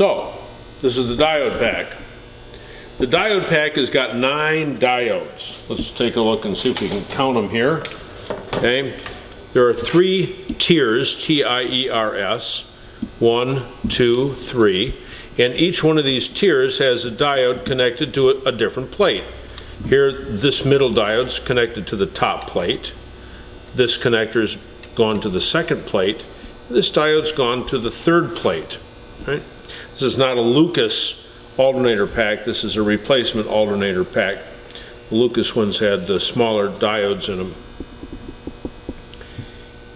So, this is the diode pack. The diode pack has got 9 diodes. Let's take a look and see if we can count them here. Okay, there are 3 tiers, T-I-E-R-S, 1, 2, 3, and each one of these tiers has a diode connected to a different plate. Here, this middle diode's connected to the top plate. This connector's gone to the second plate. This diode's gone to the third plate. Right? This is not a Lucas alternator pack. This is a replacement alternator pack. The Lucas ones had the smaller diodes in them.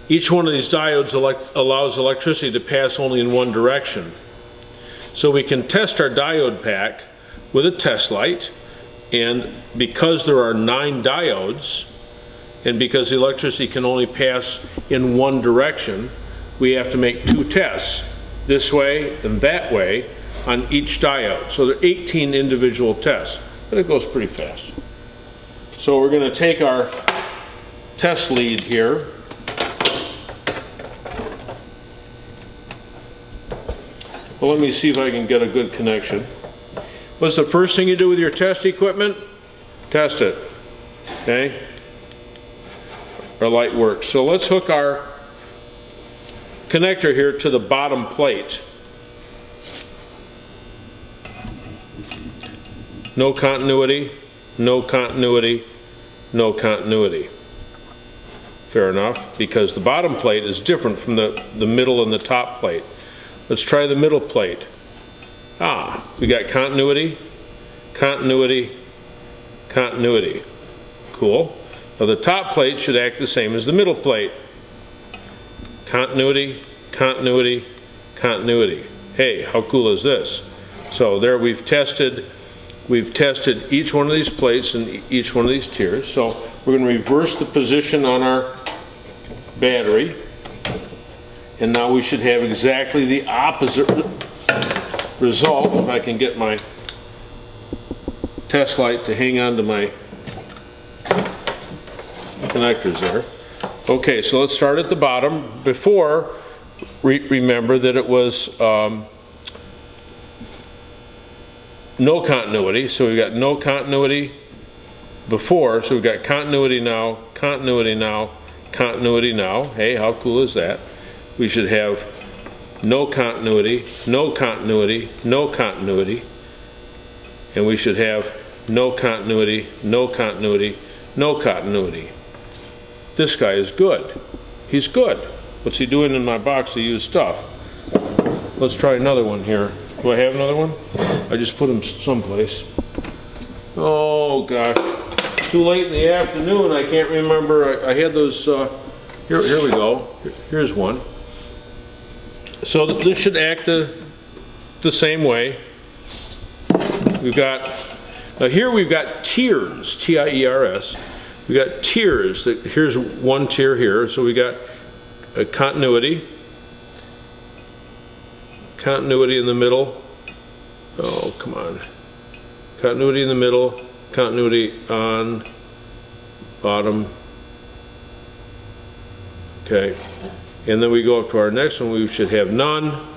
Each one of these diodes allows electricity to pass only in one direction. So we can test our diode pack with a test light, and because there are 9 diodes, and because the electricity can only pass in one direction, we have to make 2 tests, this way and that way, on each diode. So there are 18 individual tests, but it goes pretty fast. So we're going to take our test lead here. Well, let me see if I can get a good connection. What's the first thing you do with your test equipment? Test it. Okay? Our light works. So let's hook our connector here to the bottom plate. No continuity, no continuity, no continuity. Fair enough, because the bottom plate is different from the middle and the top plate. Let's try the middle plate. We got continuity, continuity, continuity. Cool. Now the top plate should act the same as the middle plate. Continuity, continuity, continuity. Hey, how cool is this? So there we've tested each one of these plates and each one of these tiers. So we're going to reverse the position on our battery. And now we should have exactly the opposite result. If I can get my test light to hang on to my connectors there. Okay, so let's start at the bottom. Before, remember that it was no continuity. So we've got no continuity before. So we've got continuity now, continuity now, continuity now. Hey, how cool is that? We should have no continuity, no continuity, no continuity, and we should have no continuity, no continuity, no continuity. This guy is good. He's good. What's he doing in my box of used stuff? Let's try another one here. Do I have another one? I just put him someplace. Oh gosh, too late in the afternoon. I can't remember. I had those. Here we go. Here's one. So this should act the same way. We've got, now here we've got tiers, T-I-E-R-S. We've got tiers. Here's one tier here. So we got a continuity. Continuity in the middle. Oh, come on. Continuity in the middle. Continuity on bottom. Okay. And then we go up to our next one, we should have none.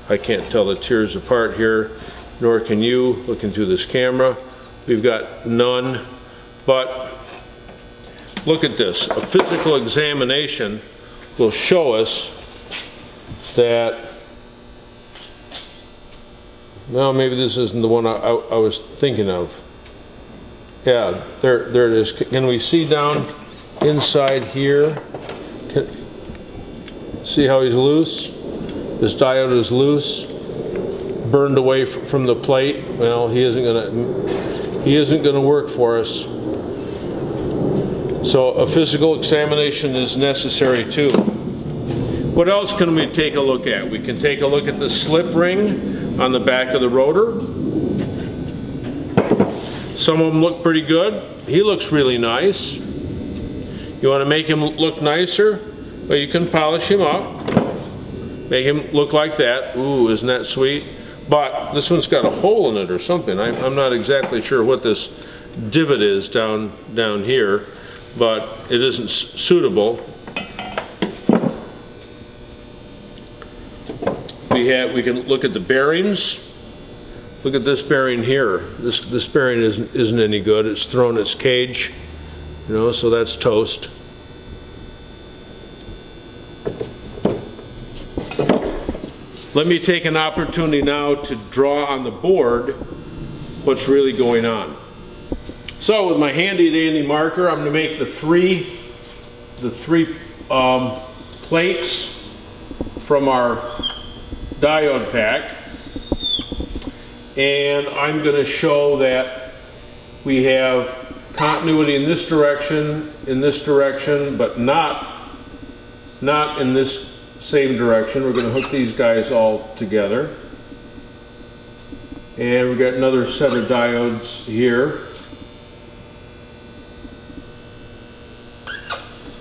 I can't tell the tiers apart here, nor can you looking through this camera. We've got none, but look at this. A physical examination will show us that, well, maybe this isn't the one I was thinking of. Yeah, there it is. Can we see down inside here? See how he's loose? This diode is loose, burned away from the plate. Well, he isn't gonna work for us. So a physical examination is necessary too. What else can we take a look at? We can take a look at the slip ring on the back of the rotor. Some of them look pretty good. He looks really nice. You want to make him look nicer? Well, you can polish him up. Make him look like that. Ooh, isn't that sweet? But this one's got a hole in it or something. I'm not exactly sure what this divot is down here, but it isn't suitable. we can look at the bearings. Look at this bearing here. This bearing isn't any good. It's thrown its cage, you know, so that's toast. Let me take an opportunity now to draw on the board what's really going on. So with my handy dandy marker, I'm going to make the three plates from our diode pack, and I'm going to show that we have continuity in this direction, but not in this same direction. We're going to hook these guys all together, and we've got another set of diodes here.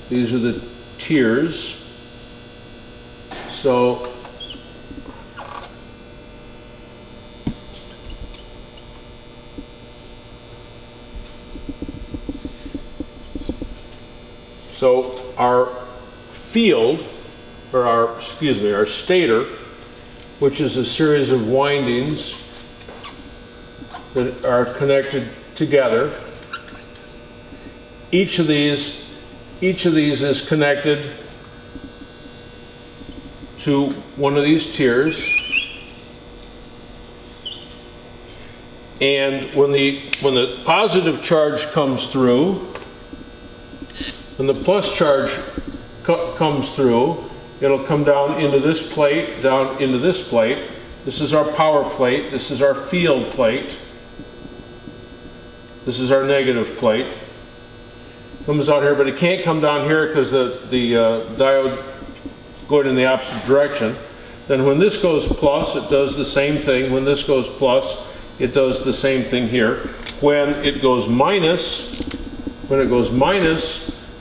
These are the tiers. So our field, or our stator, which is a series of windings that are connected together. Each of these is connected to one of these tiers, and when the positive charge comes through, when the plus charge comes through, it'll come down into this plate, down into this plate. This is our power plate. This is our field plate. This is our negative plate. Comes out here, but it can't come down here because the diode going in the opposite direction. Then when this goes plus, it does the same thing. When this goes plus, it does the same thing here. When it goes minus,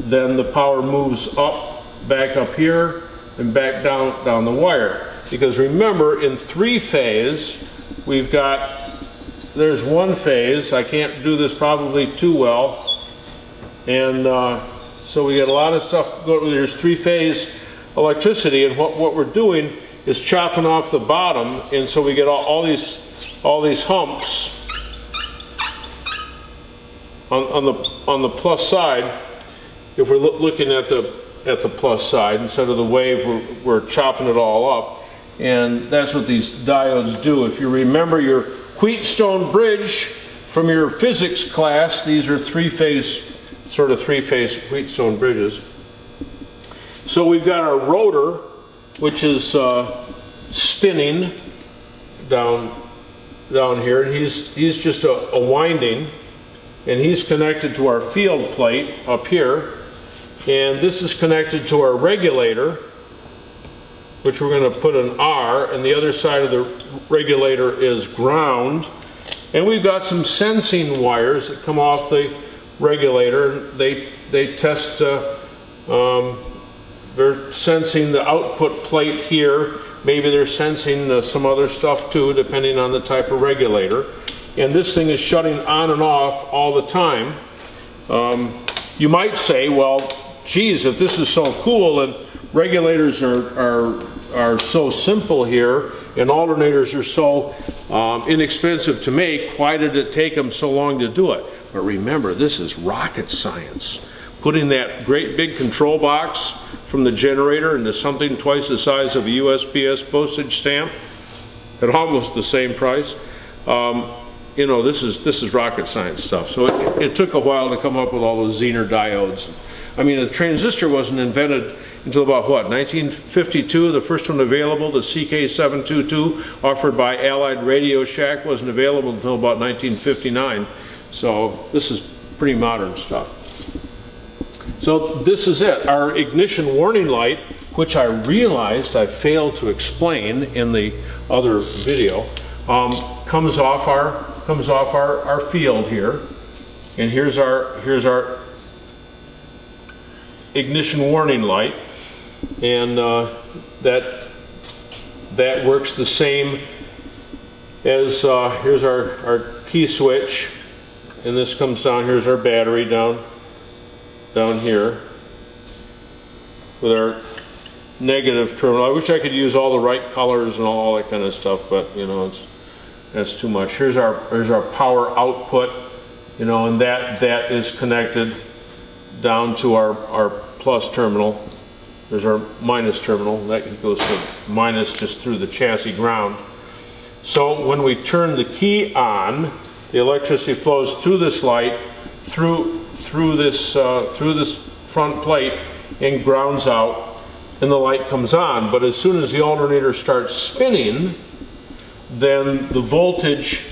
then the power moves up, back up here, and back down the wire. Because remember, in three-phase, there's one phase. I can't do this probably too well. And so we get a lot of stuff. There's three-phase electricity, and what we're doing is chopping off the bottom, and so we get all these humps on the plus side. If we're looking at the plus side instead of the wave, we're chopping it all up, and that's what these diodes do. If you remember your Wheatstone bridge from your physics class, these are three-phase Wheatstone bridges. So we've got our rotor, which is spinning down here, and he's just a winding, and he's connected to our field plate up here, and this is connected to our regulator, which we're going to put an R, and the other side of the regulator is ground. And we've got some sensing wires that come off the regulator. They test, they're sensing the output plate here. Maybe they're sensing some other stuff too, depending on the type of regulator. And this thing is shutting on and off all the time. You might say, well, geez, if this is so cool and regulators are so simple here and alternators are so inexpensive to make, why did it take them so long to do it? But remember, this is rocket science. Putting that great big control box from the generator into something twice the size of a USPS postage stamp at almost the same price. You know, this is rocket science stuff. So it took a while to come up with all those Zener diodes. I mean, the transistor wasn't invented until about what, 1952, the first one available, the CK722, offered by Allied Radio Shack, wasn't available until about 1959. So this is pretty modern stuff. So this is it. Our ignition warning light, which I realized I failed to explain in the other video, comes off our field here, and here's our ignition warning light, and that works the same as here's our key switch, and this comes down. Here's our battery down here with our negative terminal. I wish I could use all the right colors and all that kind of stuff, but you know, that's too much. Here's our power output, you know, and that is connected down to our plus terminal. There's our minus terminal. That goes to minus just through the chassis ground. So when we turn the key on, the electricity flows through this light, through this front plate, and grounds out, and the light comes on. But as soon as the alternator starts spinning, then the voltage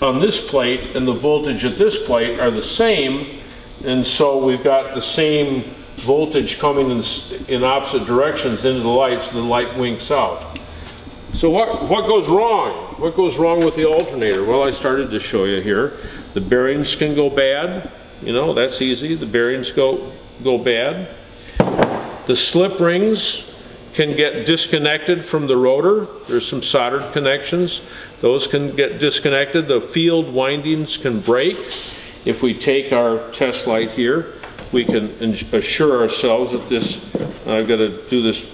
on this plate and the voltage at this plate are the same, and so we've got the same voltage coming in opposite directions into the light, so the light winks out. So what goes wrong? What goes wrong with the alternator? Well, I started to show you here. The bearings can go bad. You know, that's easy. The bearings go bad. The slip rings can get disconnected from the rotor. There's some soldered connections. Those can get disconnected. The field windings can break. If we take our test light here, we can assure ourselves that this, I've got to do this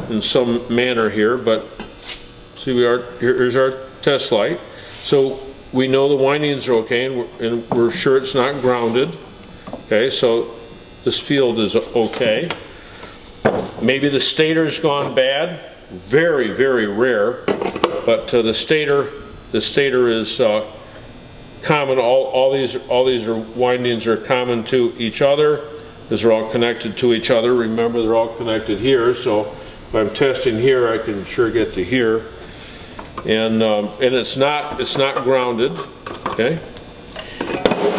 in some manner here, but see, here's our test light. So we know the windings are okay, and we're sure it's not grounded. Okay, so this field is okay. Maybe the stator's gone bad. Very, very rare, but the stator is common. All these windings are common to each other. These are all connected to each other. Remember, they're all connected here. So if I'm testing here, I can sure get to here. And it's not grounded. Okay.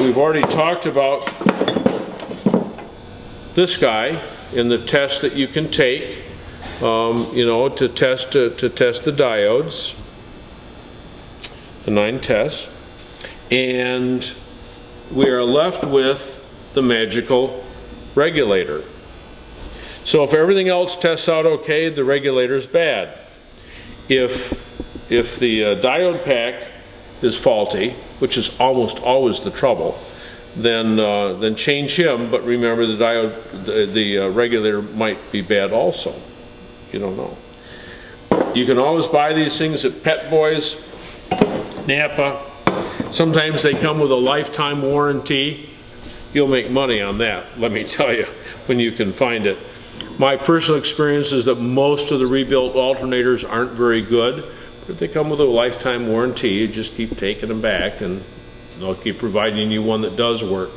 We've already talked about this guy in the test that you can take, you know, to test the diodes, the 9 tests, and we are left with the magical regulator. So if everything else tests out okay, the regulator's bad. If the diode pack is faulty, which is almost always the trouble, then change him. But remember, the diode, the regulator might be bad also. You don't know. You can always buy these things at Pet Boys, Napa. Sometimes they come with a lifetime warranty. You'll make money on that, let me tell you, when you can find it. My personal experience is that most of the rebuilt alternators aren't very good. But if they come with a lifetime warranty, you just keep taking them back, and they'll keep providing you one that does work.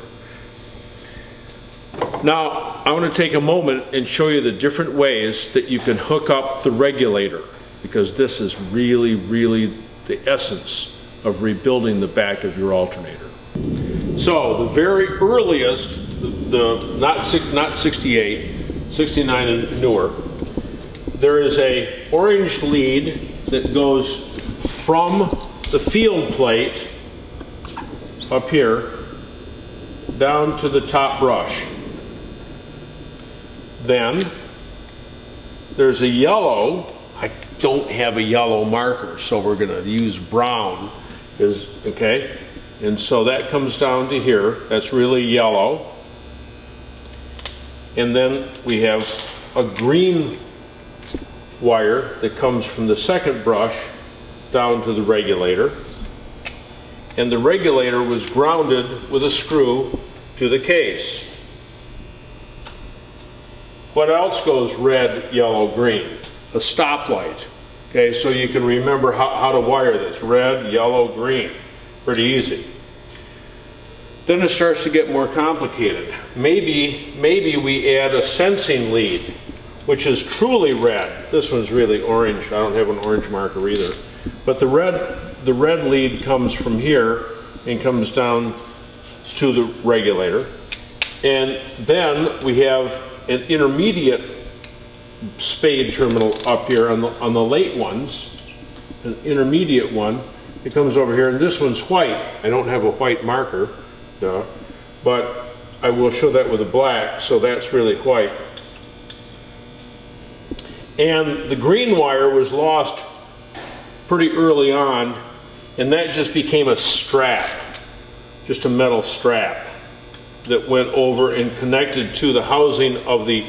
Now, I want to take a moment and show you the different ways that you can hook up the regulator, because this is really, really the essence of rebuilding the back of your alternator. So the very earliest, not 68, 69 and newer, there is a orange lead that goes from the field plate up here down to the top brush. Then there's a yellow. I don't have a yellow marker, so we're going to use brown. Okay, and so that comes down to here. That's really yellow. And then we have a green wire that comes from the second brush down to the regulator. And the regulator was grounded with a screw to the case. What else goes red, yellow, green? A stoplight. Okay, so you can remember how to wire this. Red, yellow, green. Pretty easy. Then it starts to get more complicated. Maybe we add a sensing lead, which is truly red. This one's really orange. I don't have an orange marker either. But the red lead comes from here and comes down to the regulator. And then we have an intermediate spade terminal up here on the late ones, an intermediate one. It comes over here, and this one's white. I don't have a white marker, but I will show that with a black, so that's really white. And the green wire was lost pretty early on, and that just became a strap, just a metal strap that went over and connected to the housing of the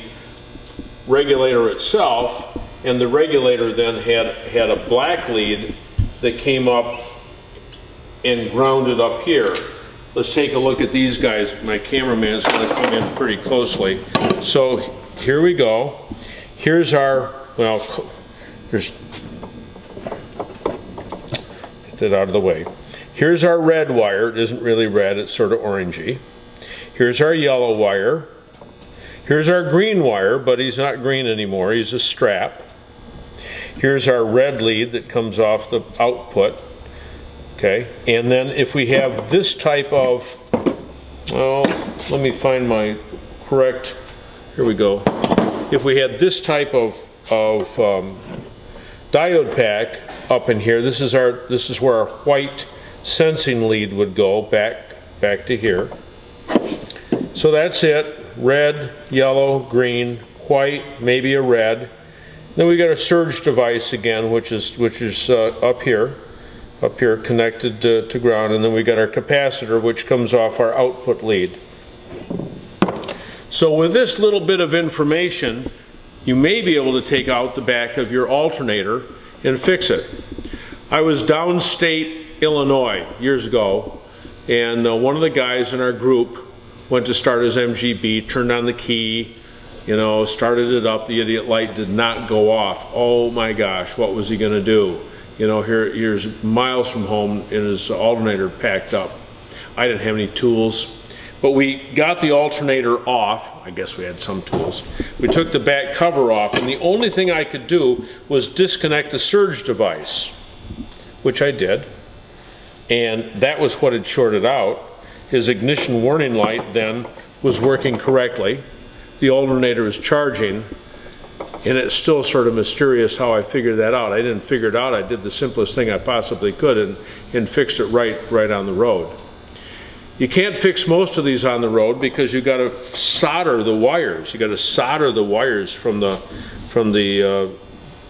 regulator itself, and the regulator then had a black lead that came up and grounded up here. Let's take a look at these guys. My cameraman's going to come in pretty closely. So here we go. Here's our, well, there's, get that out of the way. Here's our red wire. It isn't really red, it's sort of orangey. Here's our yellow wire. Here's our green wire, but he's not green anymore, he's a strap. Here's our red lead that comes off the output. Okay, and then if we have this type of, well, let me find my correct, here we go. If we had this type of diode pack up in here, this is where our white sensing lead would go back to here. So that's it, red, yellow, green, white, maybe a red. Then we got a surge device again, which is up here connected to ground, and then we got our capacitor, which comes off our output lead. So with this little bit of information, you may be able to take out the back of your alternator and fix it. I was downstate Illinois years ago, and one of the guys in our group went to start his MGB, turned on the key, you know, started it up, the idiot light did not go off. Oh my gosh, what was he gonna do? You know, here's miles from home and his alternator packed up. I didn't have any tools, but we got the alternator off. I guess we had some tools. We took the back cover off, and the only thing I could do was disconnect the surge device, which I did, and that was what had shorted out. His ignition warning light then was working correctly. The alternator is charging, and it's still sort of mysterious how I figured that out. I didn't figure it out. I did the simplest thing I possibly could and fixed it right on the road. You can't fix most of these on the road because you got to solder the wires. You got to solder the wires from the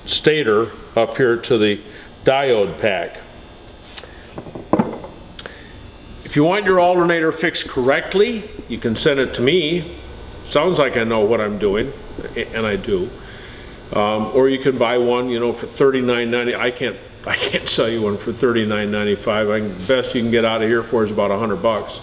stator up here to the diode pack. If you want your alternator fixed correctly, you can send it to me. Sounds like I know what I'm doing, and I do. Or you can buy one, you know, for $39.90. I can't sell you one for $39.95. The best you can get out of here for is about $100.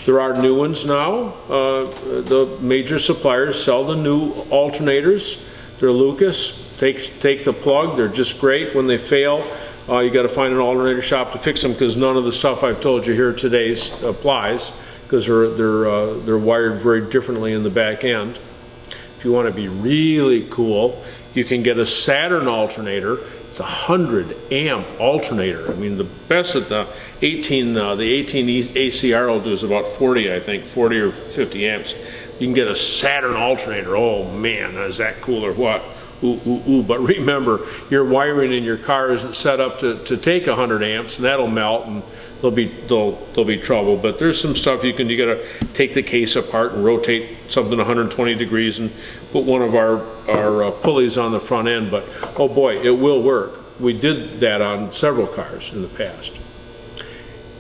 There are new ones now. The major suppliers sell the new alternators. They're Lucas. Take the plug. They're just great. When they fail, you got to find an alternator shop to fix them, because none of the stuff I've told you here today applies, because they're wired very differently in the back end. If you want to be really cool, you can get a Saturn alternator. It's a 100 amp alternator. I mean, the best that the 18 ACR will do is about 40, I think, 40 or 50 amps. You can get a Saturn alternator. Oh man, is that cool or what? Ooh, ooh, ooh. But remember, your wiring in your car isn't set up to take 100 amps, and that'll melt, and there'll be trouble. But there's some stuff you gotta take the case apart and rotate something 120 degrees and put one of our pulleys on the front end. But oh boy, it will work. We did that on several cars in the past.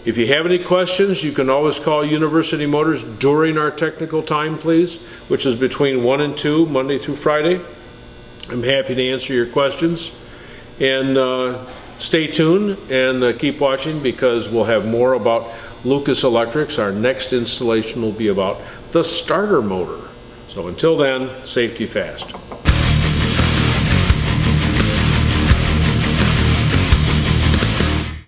If you have any questions, you can always call University Motors during our technical time, please, which is between 1 and 2, Monday through Friday. I'm happy to answer your questions. And stay tuned and keep watching, because we'll have more about Lucas Electrics. Our next installation will be about the starter motor. So until then, safety fast.